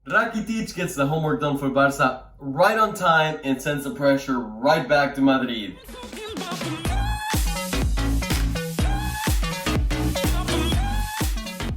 Rakitic gets the homework done for Barca right on time and sends the pressure right back to Madrid.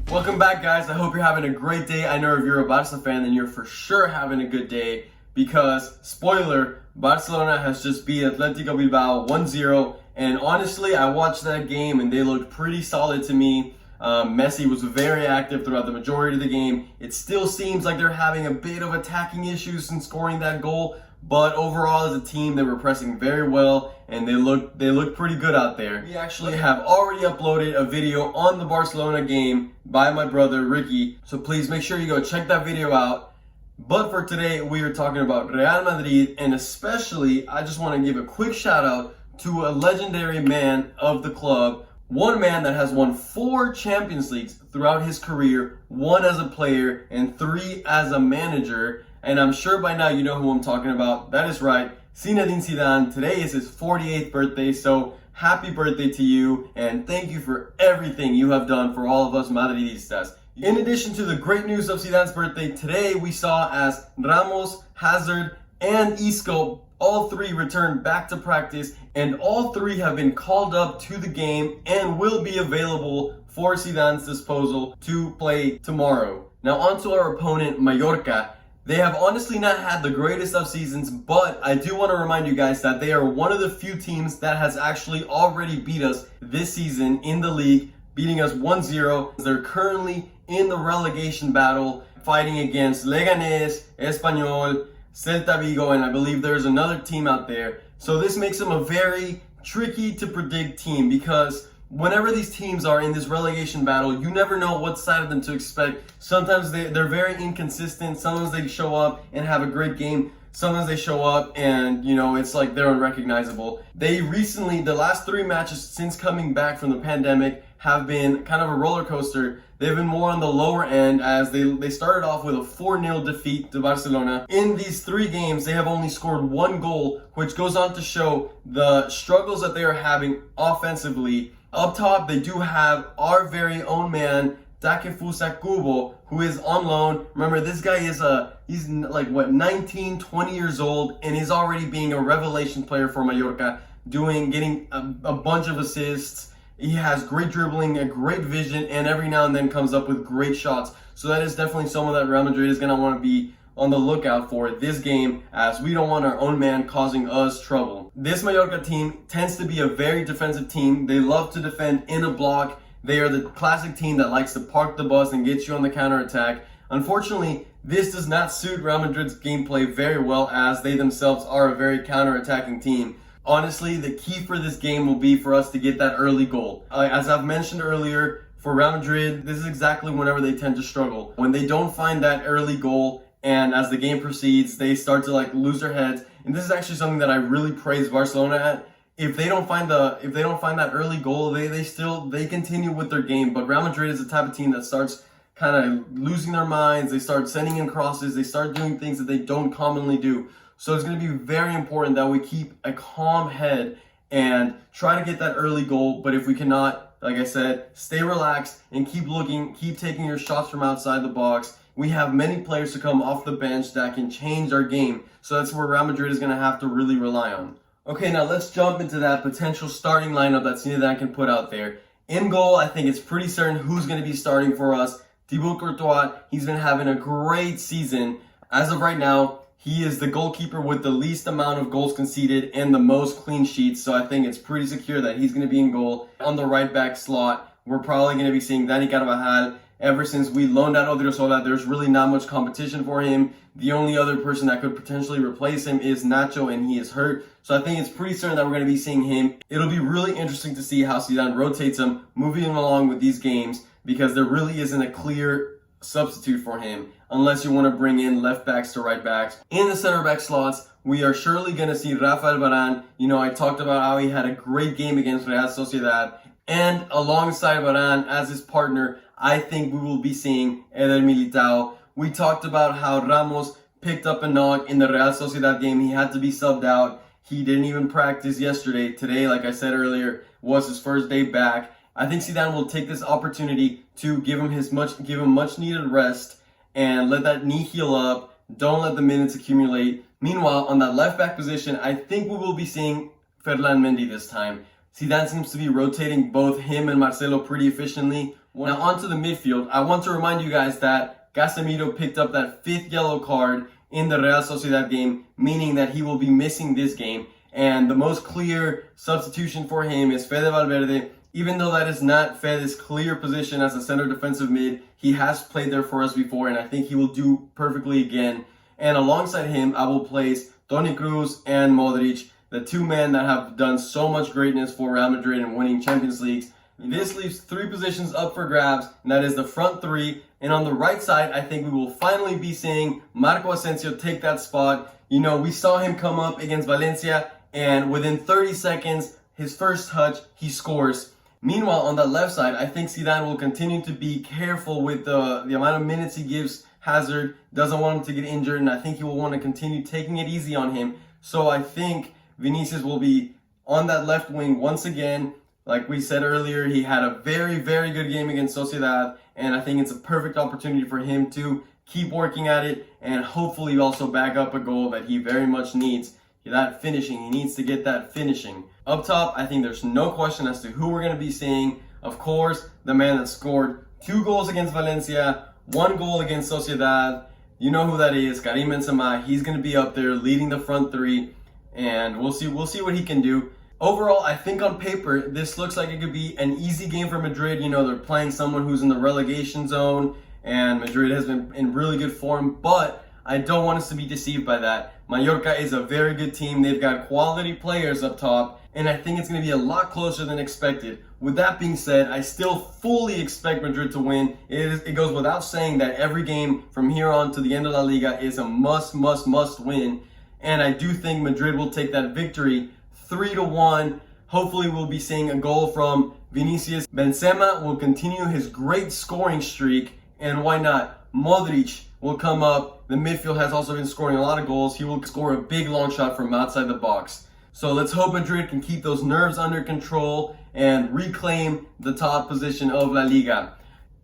Welcome back, guys. I hope you're having a great day. I know if you're a Barca fan, then you're for sure having a good day because, spoiler, Barcelona has just beat Atletico Bilbao 1-0. And honestly, I watched that game and they looked pretty solid to me. Messi was very active throughout the majority of the game. It still seems like they're having a bit of attacking issues in scoring that goal, but overall as a team they were pressing very well and they looked pretty good out there. We actually have already uploaded a video on the Barcelona game by my brother Ricky, so please make sure you go check that video out. But for today we are talking about Real Madrid, and especially I just want to give a quick shout out to a legendary man of the club. One man that has won 4 Champions Leagues throughout his career, 1 as a player and 3 as a manager. And I'm sure by now you know who I'm talking about. That is right, Zinedine Zidane. Today is his 48th birthday, so happy birthday to you. And thank you for everything you have done for all of us Madridistas. In addition to the great news of Zidane's birthday, today we saw as Ramos, Hazard, and Isco all 3 returned back to practice, and all 3 have been called up to the game and will be available for Zidane's disposal to play tomorrow. Now on to our opponent, Mallorca. They have honestly not had the greatest of seasons, but I do want to remind you guys that they are one of the few teams that has actually already beat us this season in the league, beating us 1-0. They're currently in the relegation battle, fighting against Leganés, Espanyol, Celta Vigo, and I believe there's another team out there. So this makes them a very tricky to predict team because whenever these teams are in this relegation battle, you never know what side of them to expect. Sometimes they're very inconsistent. Sometimes they show up and have a great game. Sometimes they show up and, it's like they're unrecognizable. They recently, the last 3 matches since coming back from the pandemic have been kind of a roller coaster. They've been more on the lower end as they started off with a 4-0 defeat to Barcelona. In these 3 games, they have only scored 1 goal, which goes on to show the struggles that they are having offensively. Up top, they do have our very own man, Takefusa Kubo, who is on loan. Remember, this guy is he's like 19, 20 years old, and he's already being a revelation player for Mallorca, getting a bunch of assists. He has great dribbling, a great vision, and every now and then comes up with great shots. So that is definitely someone that Real Madrid is going to want to be on the lookout for this game, as we don't want our own man causing us trouble. This Mallorca team tends to be a very defensive team. They love to defend in a block. They are the classic team that likes to park the bus and get you on the counterattack. Unfortunately, this does not suit Real Madrid's gameplay very well, as they themselves are a very counterattacking team. Honestly, the key for this game will be for us to get that early goal. As I've mentioned earlier, for Real Madrid, this is exactly whenever they tend to struggle. When they don't find that early goal, and as the game proceeds, they start to lose their heads. And this is actually something that I really praise Barcelona at. If they don't find that early goal, they continue with their game. But Real Madrid is the type of team that starts kind of losing their minds. They start sending in crosses. They start doing things that they don't commonly do. So it's going to be very important that we keep a calm head and try to get that early goal. But if we cannot, like I said, stay relaxed and keep looking, keep taking your shots from outside the box. We have many players to come off the bench that can change our game. So that's where Real Madrid is going to have to really rely on. Okay, now let's jump into that potential starting lineup that Zinedine can put out there. In goal, I think it's pretty certain who's going to be starting for us. Thibaut Courtois, he's been having a great season. As of right now, he is the goalkeeper with the least amount of goals conceded and the most clean sheets. So I think it's pretty secure that he's going to be in goal. On the right back slot, we're probably going to be seeing Dani Carvajal. Ever since we loaned out Odriozola, there's really not much competition for him. The only other person that could potentially replace him is Nacho, and he is hurt. So I think it's pretty certain that we're going to be seeing him. It'll be really interesting to see how Zidane rotates him moving him along with these games, because there really isn't a clear substitute for him unless you want to bring in left backs to right backs. In the center back slots, we are surely going to see Rafael Varane. I talked about how he had a great game against Real Sociedad. And alongside Varane as his partner, I think we will be seeing Eder Militao. We talked about how Ramos picked up a knock in the Real Sociedad game. He had to be subbed out. He didn't even practice yesterday. Today, like I said earlier, was his first day back. I think Zidane will take this opportunity to give him much needed rest and let that knee heal up. Don't let the minutes accumulate. Meanwhile, on that left back position, I think we will be seeing Ferland Mendy this time. Zidane seems to be rotating both him and Marcelo pretty efficiently. Now onto the midfield. I want to remind you guys that Casemiro picked up that 5th yellow card in the Real Sociedad game, meaning that he will be missing this game. And the most clear substitution for him is Fede Valverde. Even though that is not Fede's clear position as a center defensive mid, he has played there for us before, and I think he will do perfectly again. And alongside him, I will place Toni Kroos and Modric, the two men that have done so much greatness for Real Madrid and winning Champions Leagues. This leaves 3 positions up for grabs, and that is the front 3. And on the right side, I think we will finally be seeing Marco Asensio take that spot. You know, we saw him come up against Valencia, and within 30 seconds, his first touch, he scores. Meanwhile, on that left side, I think Zidane will continue to be careful with the amount of minutes he gives Hazard. Doesn't want him to get injured, and I think he will want to continue taking it easy on him. So I think Vinicius will be on that left wing once again. Like we said earlier, he had a very, very good game against Sociedad, and I think it's a perfect opportunity for him to keep working at it and hopefully also back up a goal that he very much needs. That finishing, he needs to get that finishing. Up top, I think there's no question as to who we're going to be seeing. Of course, the man that scored 2 goals against Valencia, 1 goal against Sociedad. You know who that is, Karim Benzema. He's going to be up there leading the front 3, and we'll see what he can do. Overall, I think on paper, this looks like it could be an easy game for Madrid. You know, they're playing someone who's in the relegation zone, and Madrid has been in really good form, but I don't want us to be deceived by that. Mallorca is a very good team. They've got quality players up top, and I think it's going to be a lot closer than expected. With that being said, I still fully expect Madrid to win. It goes without saying that every game from here on to the end of La Liga is a must win, and I do think Madrid will take that victory 3-1. Hopefully we'll be seeing a goal from Vinicius. Benzema will continue his great scoring streak, and why not? Modric will come up. The midfield has also been scoring a lot of goals. He will score a big long shot from outside the box. So let's hope Madrid can keep those nerves under control and reclaim the top position of La Liga.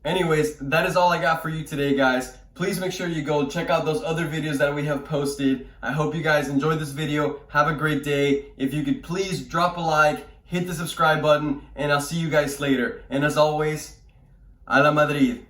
Anyways, that is all I got for you today, guys. Please make sure you go check out those other videos that we have posted. I hope you guys enjoyed this video. Have a great day. If you could please drop a like, hit the subscribe button, and I'll see you guys later. And as always, a la Madrid.